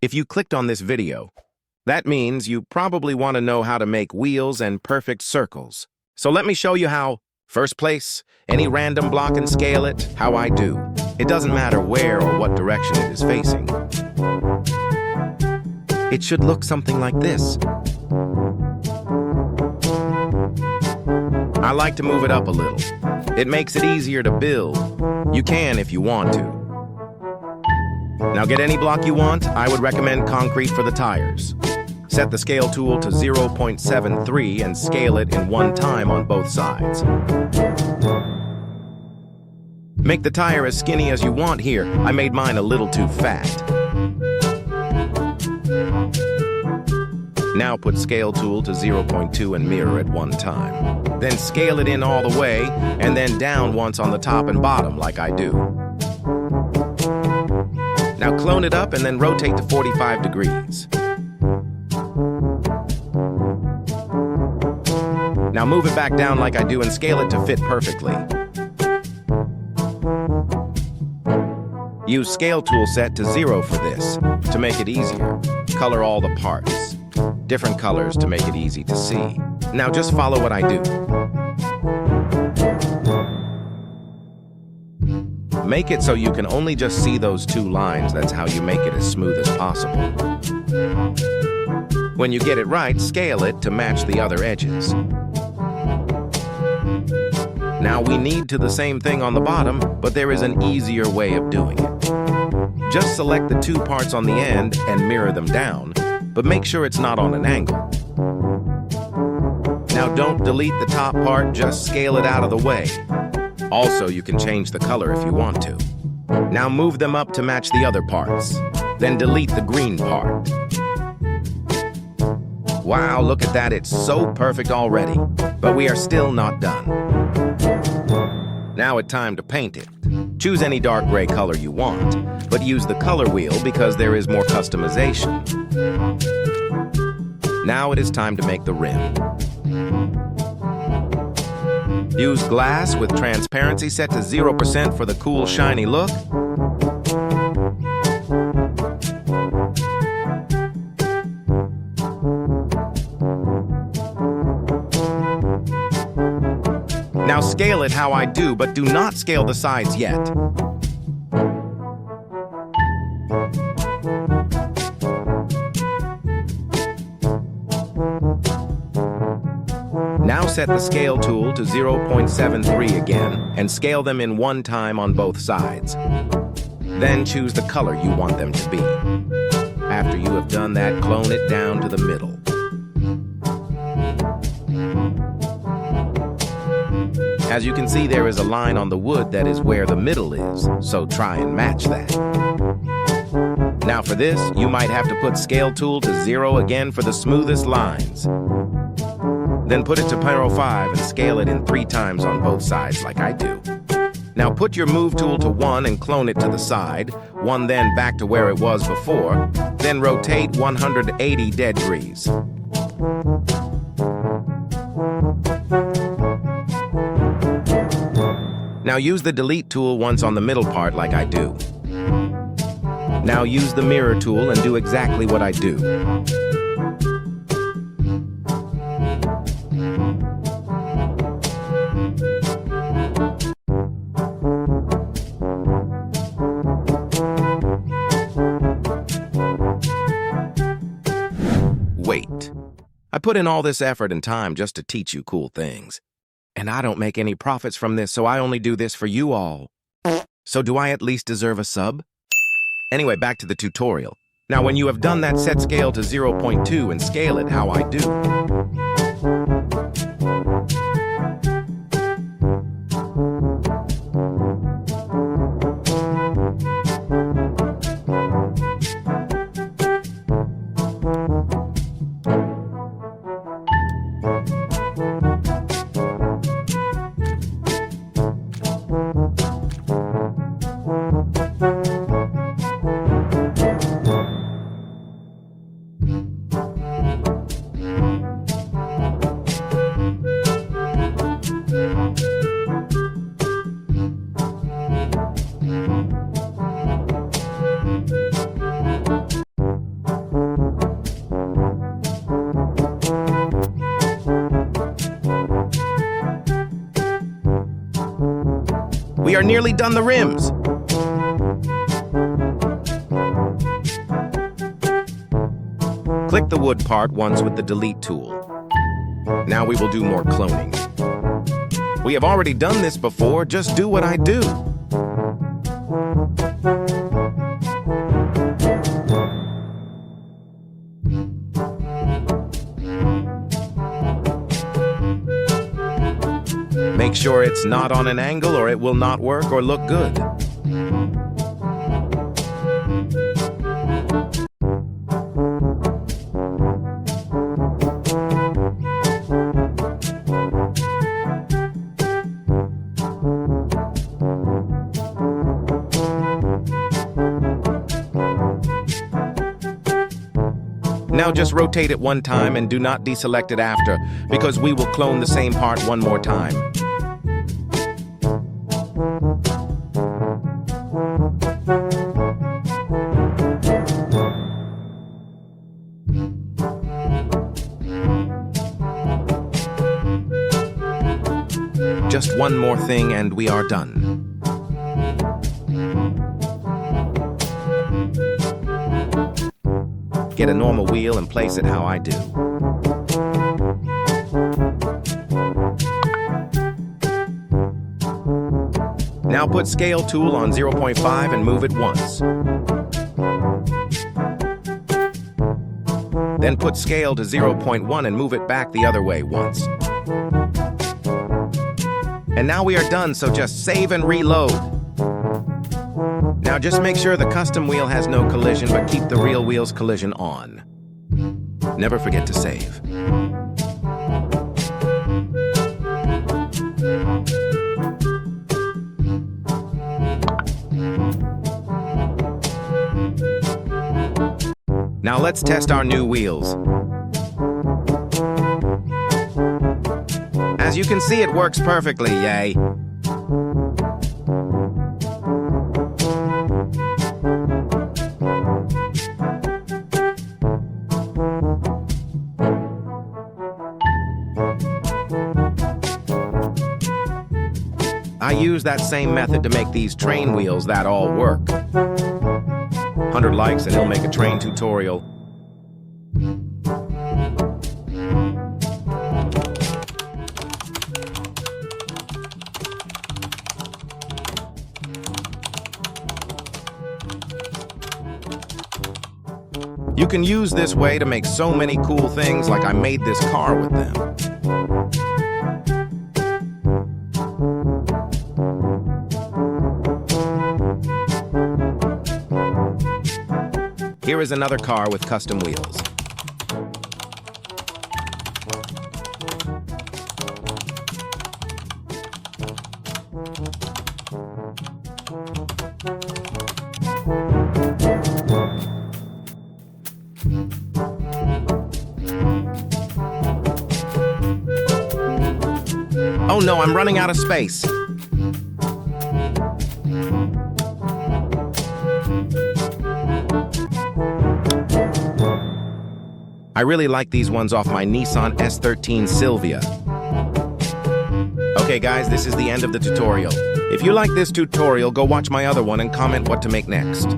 If you clicked on this video, that means you probably want to know how to make wheels and perfect circles. So let me show you how. First place, any random block and scale it, how I do. It doesn't matter where or what direction it is facing. It should look something like this. I like to move it up a little. It makes it easier to build. You can if you want to. Now get any block you want. I would recommend concrete for the tires. Set the scale tool to 0.73 and scale it in one time on both sides. Make the tire as skinny as you want here. I made mine a little too fat. Now put scale tool to 0.2 and mirror at one time. Then scale it in all the way and then down once on the top and bottom like I do. Now clone it up and then rotate to 45 degrees. Now move it back down like I do and scale it to fit perfectly. Use scale tool set to 0 for this, to make it easier. Color all the parts. Different colors to make it easy to see. Now just follow what I do. Make it so you can only just see those two lines. That's how you make it as smooth as possible. When you get it right, scale it to match the other edges. Now we need to the same thing on the bottom, but there is an easier way of doing it. Just select the two parts on the end and mirror them down, but make sure it's not on an angle. Now don't delete the top part, just scale it out of the way. Also, you can change the color if you want to. Now move them up to match the other parts. Then delete the green part. Wow, look at that, it's so perfect already. But we are still not done. Now it's time to paint it. Choose any dark gray color you want, but use the color wheel because there is more customization. Now it is time to make the rim. Use glass with transparency set to 0% for the cool, shiny look. Now scale it how I do, but do not scale the sides yet. Now set the scale tool to 0.73 again and scale them in one time on both sides. Then choose the color you want them to be. After you have done that, clone it down to the middle. As you can see, there is a line on the wood that is where the middle is, so try and match that. Now for this, you might have to put scale tool to 0 again for the smoothest lines. Then put it to 0.5 and scale it in 3 times on both sides like I do. Now put your move tool to 1 and clone it to the side, 1 then back to where it was before, then rotate 180 degrees. Now use the delete tool once on the middle part like I do. Now use the mirror tool and do exactly what I do. Wait. I put in all this effort and time just to teach you cool things. And I don't make any profits from this, so I only do this for you all. So do I at least deserve a sub? Anyway, back to the tutorial. Now when you have done that, set scale to 0.2 and scale it how I do. are nearly done the rims. Click the wood part once with the delete tool. Now we will do more cloning. We have already done this before, just do what I do. Make sure it's not on an angle or it will not work or look good. Now just rotate it one time and do not deselect it after, because we will clone the same part one more time. Just one more thing and we are done. Get a normal wheel and place it how I do. Now put scale tool on 0.5 and move it once. Then put scale to 0.1 and move it back the other way once. And now we are done, so just save and reload. Now just make sure the custom wheel has no collision, but keep the real wheel's collision on. Never forget to save. Now let's test our new wheels. As you can see, it works perfectly, yay. I use that same method to make these train wheels that all work. 100 likes and he'll make a train tutorial. You can use this way to make so many cool things, like I made this car with them. Here is another car with custom wheels. Oh no, I'm running out of space. I really like these ones off my Nissan S13 Silvia. Okay guys, this is the end of the tutorial. If you like this tutorial, go watch my other one and comment what to make next.